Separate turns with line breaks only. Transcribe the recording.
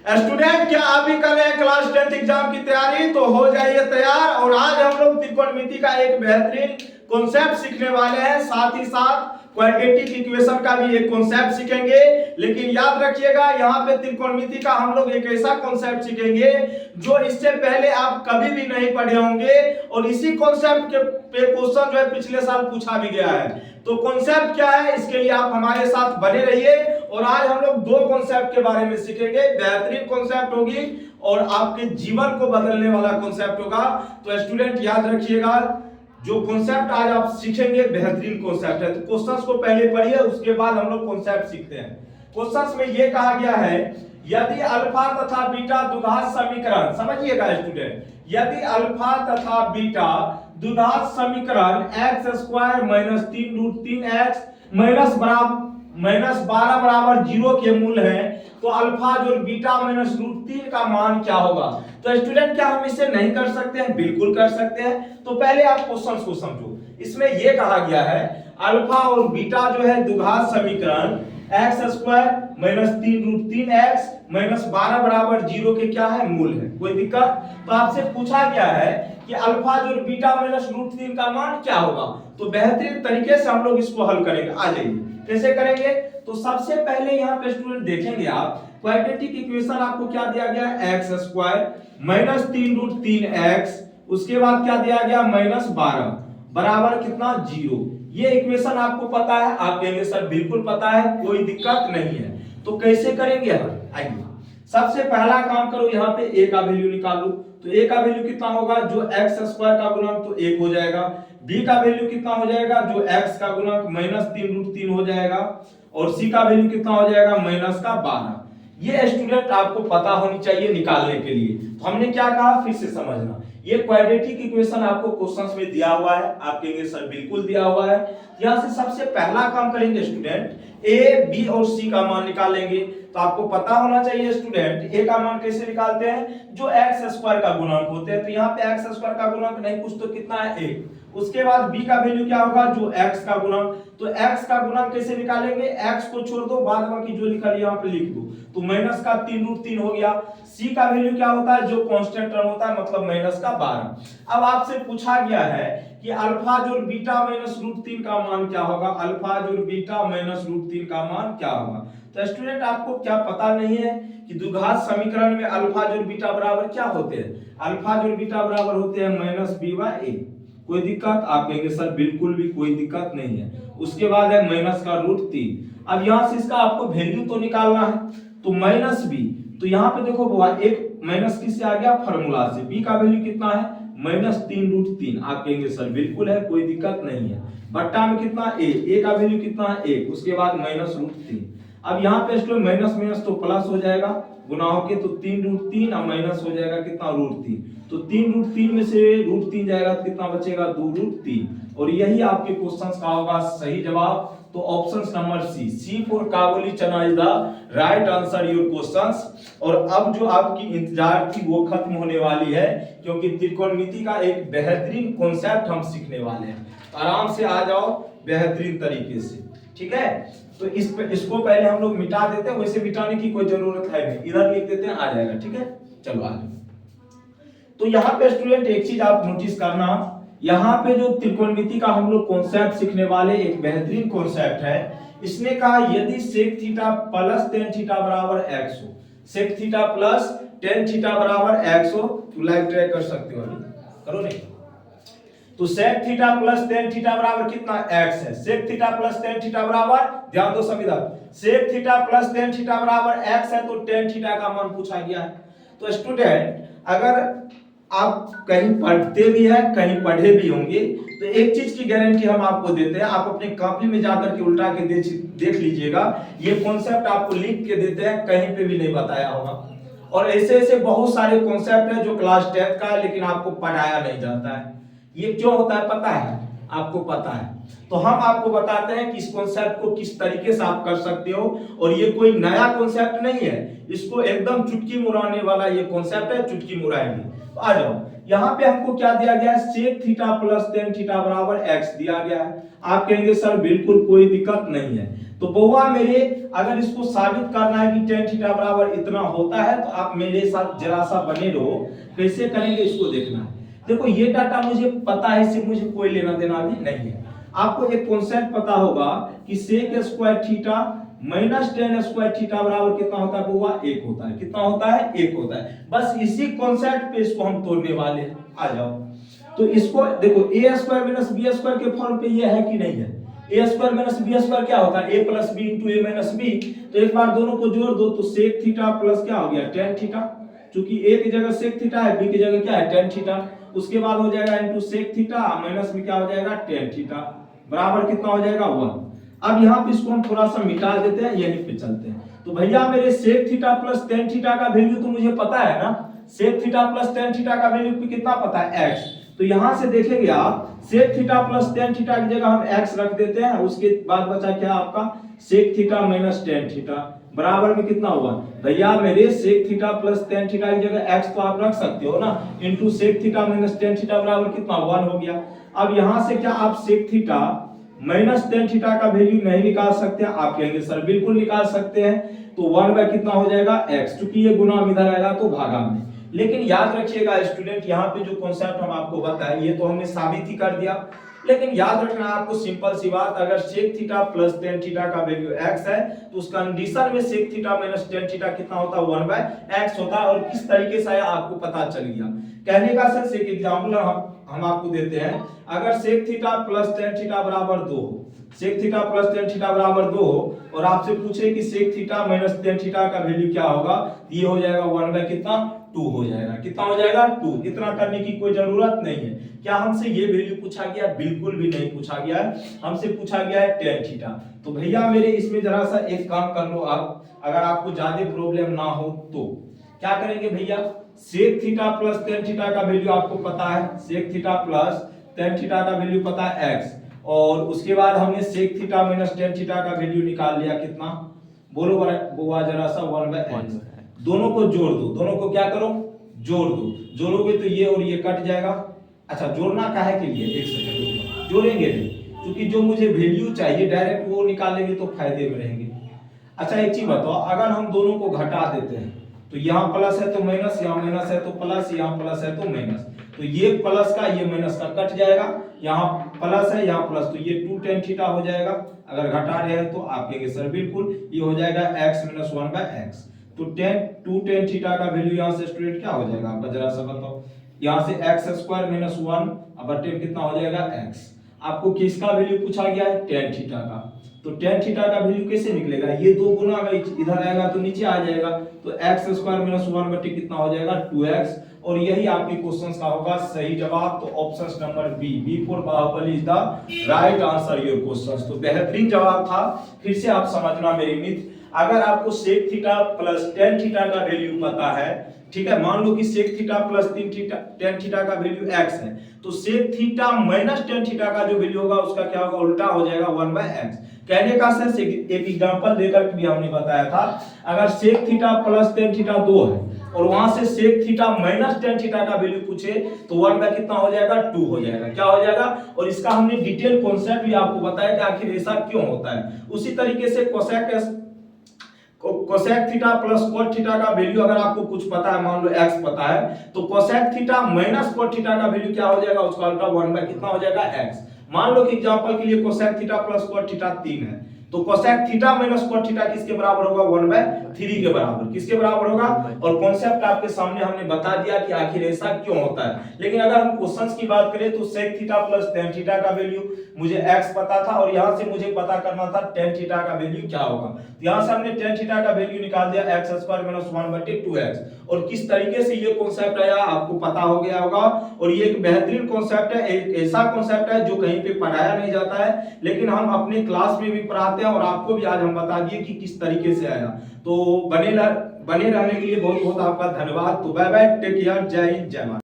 Student, क्या आप भी कर रहे हैं क्लास 10th एग्जाम की तैयारी? तो हो जाइए तैयार। और आज हम लोग त्रिकोणमिति का एक बेहतरीन कॉन्सेप्ट सीखने वाले हैं, साथ ही साथ क्वाड्रेटिक इक्वेशन का भी एक कॉन्सेप्ट सीखेंगे। लेकिन याद रखिएगा, यहाँ पे त्रिकोणमिति का हम लोग एक ऐसा कॉन्सेप्ट सीखेंगे जो इससे पहले आप कभी भी नहीं पढ़े होंगे, और इसी कॉन्सेप्ट के पे क्वेश्चन जो है पिछले साल पूछा भी गया है। तो कॉन्सेप्ट क्या है, इसके लिए आप हमारे साथ बने रहिए। और आज हम लोग दो कॉन्सेप्ट के बारे में सीखेंगे। बेहतरीन कॉन्सेप्ट होगी और आपके जीवन को बदलने वाला कॉन्सेप्ट होगा। तो स्टूडेंट याद रखिएगा, जो कॉन्सेप्ट आज आप सीखेंगे बेहतरीन कॉन्सेप्ट है। तो क्वेश्चंस को पहले पढ़िए, उसके बाद हम लोग कॉन्सेप्ट सीखते हैं। क्वेश्चंस में ये कहा गया है, यदि अल्फा तथा बीटा द्विघात समीकरण, समझिएगा स्टूडेंट, यदि अल्फा तथा बीटा द्विघात समीकरण x² - 3√3x -12 बराबर 0 के मूल है, तो अल्फा जो बीटा -√3 का मान क्या होगा? तो स्टूडेंट, क्या हम इसे नहीं कर सकते हैं? बिल्कुल कर सकते हैं। तो पहले आप क्वेश्चन को समझो। इसमें यह कहा गया है, अल्फा और बीटा जो है द्विघात समीकरण x² - 3√3x -12 बराबर 0 के क्या है? मूल है। कोई दिक्कत? तो आपसे पूछा गया है कि अल्फा जो बीटा -√3 का मान क्या होगा। तो बेहतरीन तरीके से हम लोग इसको हल करेंगे। आ जाइए, कैसे करेंगे? तो सबसे पहले यहाँ पे स्टूडेंट देखेंगे आप, क्वाड्रेटिक इक्वेशन आपको क्या दिया गया है? x² - 3√3x, उसके बाद क्या दिया गया? -12 बराबर कितना? 0। ये इक्वेशन आपको पता है? आप कहेंगे सर बिल्कुल पता है, कोई दिक्कत नहीं है। तो कैसे करेंगे हम? आइए, सबसे पहला काम करो, यहाँ पे a का वैल्यू निकालो। तो a का वैल्यू कितना होगा? जो x² का गुणक तो 1 हो जाएगा। b का वैल्यू कितना हो जाएगा? जो x का गुणक -3√3 हो जाएगा। और c का वैल्यू कितना हो जाएगा? -12। ये स्टूडेंट आपको पता होनी चाहिए निकालने के लिए। तो हमने क्या कहा, फिर से समझना। ये क्वाड्रेटिक इक्वेशन आपको क्वेश्चंस में दिया हुआ है, आप कहेंगे सर बिल्कुल दिया हुआ है। यहां से सबसे पहला काम करेंगे स्टूडेंट, a, b और c का मान निकालेंगे। तो आपको पता होना चाहिए स्टूडेंट, a का मान कैसे निकालते हैं? जो x² का गुणक होते हैं। तो यहाँ पे x² का गुणक नहीं, कुछ तो कितना है? 1। उसके बाद b का वैल्यू क्या होगा? जो x का गुणक। तो x का गुणक कैसे निकालेंगे? x को छोड़ दो, बाद बाकी जो लिखा है यहाँ पे लिख दो। तो -3√3 हो गया। c का वैल्यू क्या होता है? जो कांस्टेंट टर्म होता है, मतलब -12। अब आपसे पूछा गया है कि अल्फा जोड़ बीटा -√3 का मान क्या होगा? अल्फा जोड़ बीटा -√3 का मान क्या होगा? तो स्टूडेंट, आपको क्या पता नहीं है कि द्विघात समीकरण में अल्फा जोड़ बीटा बराबर क्या होते हैं? अल्फा जोड़ बीटा बराबर होते हैं -b/a। कोई दिक्कत? आप कहेंगे सर बिल्कुल भी कोई दिक्कत नहीं है। उसके बाद है -√3। अब यहां से इसका आपको वैल्यू तो निकालना है। तो -b, तो यहाँ पे देखो एक माइनस किससे आ गया? फार्मूला से। b का वैल्यू कितना है? -3√3। आप कहेंगे सर बिल्कुल है, कोई दिक्कत नहीं है। बट्टा में कितना? a का वैल्यू कितना है? 1। उसके बाद -√3। अब यहाँ पे स्टूडेंट माइनस माइनस तो प्लस हो जाएगा, गुना होके तो 3√3 और माइनस हो जाएगा कितना? √3। तो 3√3 में से √3 जाएगा तो कितना बचेगा? 2√3। और यही आपके क्वेश्चंस का होगा सही जवाब। तो ऑप्शन नंबर सी फॉर काबुली चना is the right answer your questions. और अब जो आपकी इंतजार थी वो खत्म होने वाली है, क्योंकि त्रिकोणमिति का एक बेहतरीन कॉन्सेप्ट हम सीखने वाले हैं। आराम से आ जाओ बेहतरीन तरीके से, ठीक है? तो इसको पहले हम लोग मिटा देते हैं, वैसे मिटाने की कोई जरूरत है नहीं, इधर लिख देते हैं, आ जाएगा, ठीक है? चलो आगे। तो यहाँ पे स्टूडेंट एक चीज आप नोटिस करना, यहाँ पे जो त्रिकोणमिति का हम लोग कॉन्सेप्ट सीखने वाले, एक बेहतरीन कॉन्सेप्ट है। इसने कहा यदि sec θ प्लस tan θ बराबर x हो, sec θ प्लस tan θ बराबर x हो, तो लाइक ट्राई कर सकते हो, करो नहीं? तो sec θ प्लस tan θ बराबर कितना? x है। sec θ प्लस tan θ बराबर, ध्यान दो सभी, sec θ प्लस tan θ बराबर x है, तो tan θ का मान पूछा गया है। तो स्टूडेंट, अगर आप कहीं पढ़ते भी हैं, कहीं पढ़े भी होंगे, तो एक चीज की गारंटी हम आपको देते हैं, आप अपने कॉपी में जाकर के उल्टा के देख लीजिएगा, ये कॉन्सेप्ट आपको लिख के देते हैं, कहीं पे भी नहीं बताया होगा। और ऐसे ऐसे बहुत सारे कॉन्सेप्ट हैं जो क्लास 10 का है, लेकिन आपको पढ़ाया नहीं जाता है। ये क्यों होता है पता है? आपको पता है। तो हम आपको बताते हैं कि इस कॉन्सेप्ट को किस तरीके से आप कर सकते हो। और ये कोई नया कॉन्सेप्ट नहीं है, इसको एकदम चुटकी मुड़ाने वाला ये कॉन्सेप्ट है, चुटकी मुड़ाएंगे। तो आ जाओ, यहाँ पे हमको क्या दिया गया है? sec θ प्लस tan θ बराबर x दिया गया है। आप कहेंगे सर बिल्कुल कोई दिक्कत नहीं है। तो बउआ मेरे, अगर इसको साबित करना है कि tan थीटा बराबर इतना होता है, तो आप मेरे साथ जरा सा बने रहो। कैसे करेंगे इसको देखना है। देखो ये डाटा मुझे पता है, इससे मुझे कोई लेना देना भी नहीं है। आपको एक कॉन्सेप्ट पता होगा कि sec square theta minus tan square theta बराबर कितना होता है, वो 1 होता है। कितना होता है, 1 होता है। बस इसी कॉन्सेप्ट पे इसको हम तोड़ने वाले हैं। आ जाओ, तो इसको देखो a square minus b square के फॉर्म पे ये है कि नहीं है। a square minus b square क्या होता है, a plus b into a minus b। तो एक बार दोनों को जोड़ दो तो sec थीटा प्लस क्या हो गया, tan थीटा। चूंकि a की जगह sec थीटा है, b की जगह क्या है, tan थीटा। उसके बाद हो जाएगा इंटू sec थीटा माइनस में क्या हो जाएगा, tan थीटा बराबर कितना हो जाएगा, 1। अब यहाँ पे इसको हम थोड़ा सा मिटा देते हैं, यहीं पे चलते हैं। तो भैया मेरे sec theta plus tan theta का वैल्यू तो मुझे पता है ना। sec theta plus tan theta का वैल्यू कितना पता है, x। तो यहां से देखेंगे आप sec theta plus tan theta की जगह हम x रख देते हैं। उसके बाद बचा क्या आपका, sec theta minus tan theta बराबर में कितना हुआ भैया मेरे, sec theta plus tan theta की जगह x तो आप रख सकते हो ना, into sec theta minus tan theta बराबर कितना, 1 हो गया। अब यहां से क्या आप sec theta minus tan theta का वैल्यू नहीं निकाल सकते, आप कहेंगे सर बिल्कुल निकाल सकते हैं। तो 1 बाय कितना हो जाएगा, x। क्योंकि ये गुना इधर आएगा तो भागा में। लेकिन याद रखिएगा स्टूडेंट, यहाँ पे जो कॉन्सेप्ट हम आपको बताए ये तो हमने साबित ही कर दिया। लेकिन याद रखना आपको सिंपल सी बात, अगर sec theta plus tan theta का वैल्यू x है तो उस कंडीशन में sec theta minus tan theta कितना होता है, 1 बाय x होता है। और किस तरीके से आपको पता चल गया, कहने का सर एक एग्जांपल हम आपको देते हैं। अगर sec theta plus tan theta बराबर 2 हो, sec theta plus tan theta बराबर 2 हो और आपसे पूछे कि sec theta minus tan theta का वैल्यू क्या होगा, ये हो जाएगा 1 बाय कितना, 2 हो जाएगा। कितना हो जाएगा, 2। इतना करने की कोई जरूरत नहीं है। क्या हमसे ये वैल्यू पूछा गया, बिल्कुल भी नहीं पूछा गया है। हमसे पूछा गया है tan थीटा। तो भैया मेरे इसमें जरा सा एक काम कर लो आप, अगर आपको ज्यादा प्रॉब्लम ना हो तो क्या करेंगे भैया, sec theta plus tan theta का वैल्यू आपको पता है, sec theta plus tan theta का वैल्यू पता है x। और उसके बाद हमने sec theta minus tan theta का वैल्यू निकाल लिया, कितना बोलो बुआ जरा सा, 1 बाय x। दोनों को जोड़ दो, दोनों को क्या करो, जोड़ दो। जोड़ोगे तो ये और ये कट जाएगा। अच्छा जोड़ना काहे के लिए, एक सेकंड जोड़ेंगे नहीं, क्योंकि जो मुझे वैल्यू चाहिए डायरेक्ट वो निकालेंगे तो फायदे में रहेंगे। अच्छा एक चीज बताओ, अगर हम दोनों को घटा देते हैं तो यहाँ प्लस है तो माइनस, यहाँ माइनस है तो प्लस, यहाँ प्लस है तो माइनस, तो ये प्लस का ये माइनस का कट जाएगा। यहाँ प्लस है यहाँ प्लस, तो ये 2 tan थीटा हो जाएगा। अगर घटा रहे हैं तो आप कहेंगे सर बिल्कुल ये हो जाएगा x माइनस 1 बाय x। तो 2 tan थीटा का वैल्यू यहाँ से स्टूडेंट क्या हो जाएगा आपका, जरा सा बताओ। यहाँ से x स्क्वायर माइनस 1 अब कितना हो जाएगा, x। आपको किसका वैल्यू पूछा गया है, tan थीटा का। तो tan थीटा का वैल्यू कैसे निकलेगा, ये 2 गुना में इधर आएगा तो नीचे आ जाएगा। तो x स्क्वायर माइनस 1 बटे कितना हो जाएगा, 2x। और यही आपके क्वेश्चन का होगा सही जवाब। तो option number B for Baahubali is the right answer your question. तो बेहतरीन जवाब था। फिर से आप समझना मेरे मित्र, अगर आपको sec theta plus tan theta का वैल्यू पता है, ठीक है, मान लो कि sec theta plus tan theta का वैल्यू x है, तो sec theta minus tan theta का जो वैल्यू होगा उसका क्या होगा, उल्टा हो जाएगा 1 बाय x। कहने का सर एक एग्जांपल देकर भी हमने बताया था, अगर sec theta plus tan theta 2 है और वहां से sec theta minus tan theta का वैल्यू पूछे तो 1 बाय कितना हो जाएगा, 2 हो जाएगा। क्या हो जाएगा, और इसका हमने डिटेल कॉन्सेप्ट भी आपको बताया कि आखिर ऐसा क्यों होता है। उसी तरीके से cosec theta plus cot theta का वैल्यू अगर आपको कुछ पता है, मान लो x पता है, तो cosec theta minus cot theta का वैल्यू क्या हो जाएगा, उसका उल्टा 1 बाय कितना हो जाएगा, x। मान लो कि एग्जांपल के लिए cosec theta plus cot theta 3 है, तो cosec theta minus cot theta किसके बराबर होगा, 1 बाय 3 के बराबर। किसके बराबर होगा, और कॉन्सेप्ट आपके सामने हमने बता दिया कि आखिर ऐसा क्यों होता है। लेकिन अगर हम क्वेश्चंस की बात करें तो sec theta plus tan theta का वैल्यू मुझे x पता था और यहां से मुझे पता करना था tan थीटा का वैल्यू क्या होगा। तो यहां से हमने tan थीटा का वैल्यू निकाल दिया x स्क्वायर माइनस 1 बटे 2x। और किस तरीके से ये कॉन्सेप्ट आया आपको पता हो गया होगा। और ये एक बेहतरीन कॉन्सेप्ट है, एक ऐसा कॉन्सेप्ट है जो कहीं पे पढ़ाया नहीं जाता है, लेकिन हम अपने क्लास में भी पढ़ाते हैं और आपको भी आज हम बता दिए कि किस तरीके से आया। तो बने रहने के लिए बहुत बहुत आपका धन्यवाद। तो बाय बाय, टेक केयर, जय हिंद, जय भारत।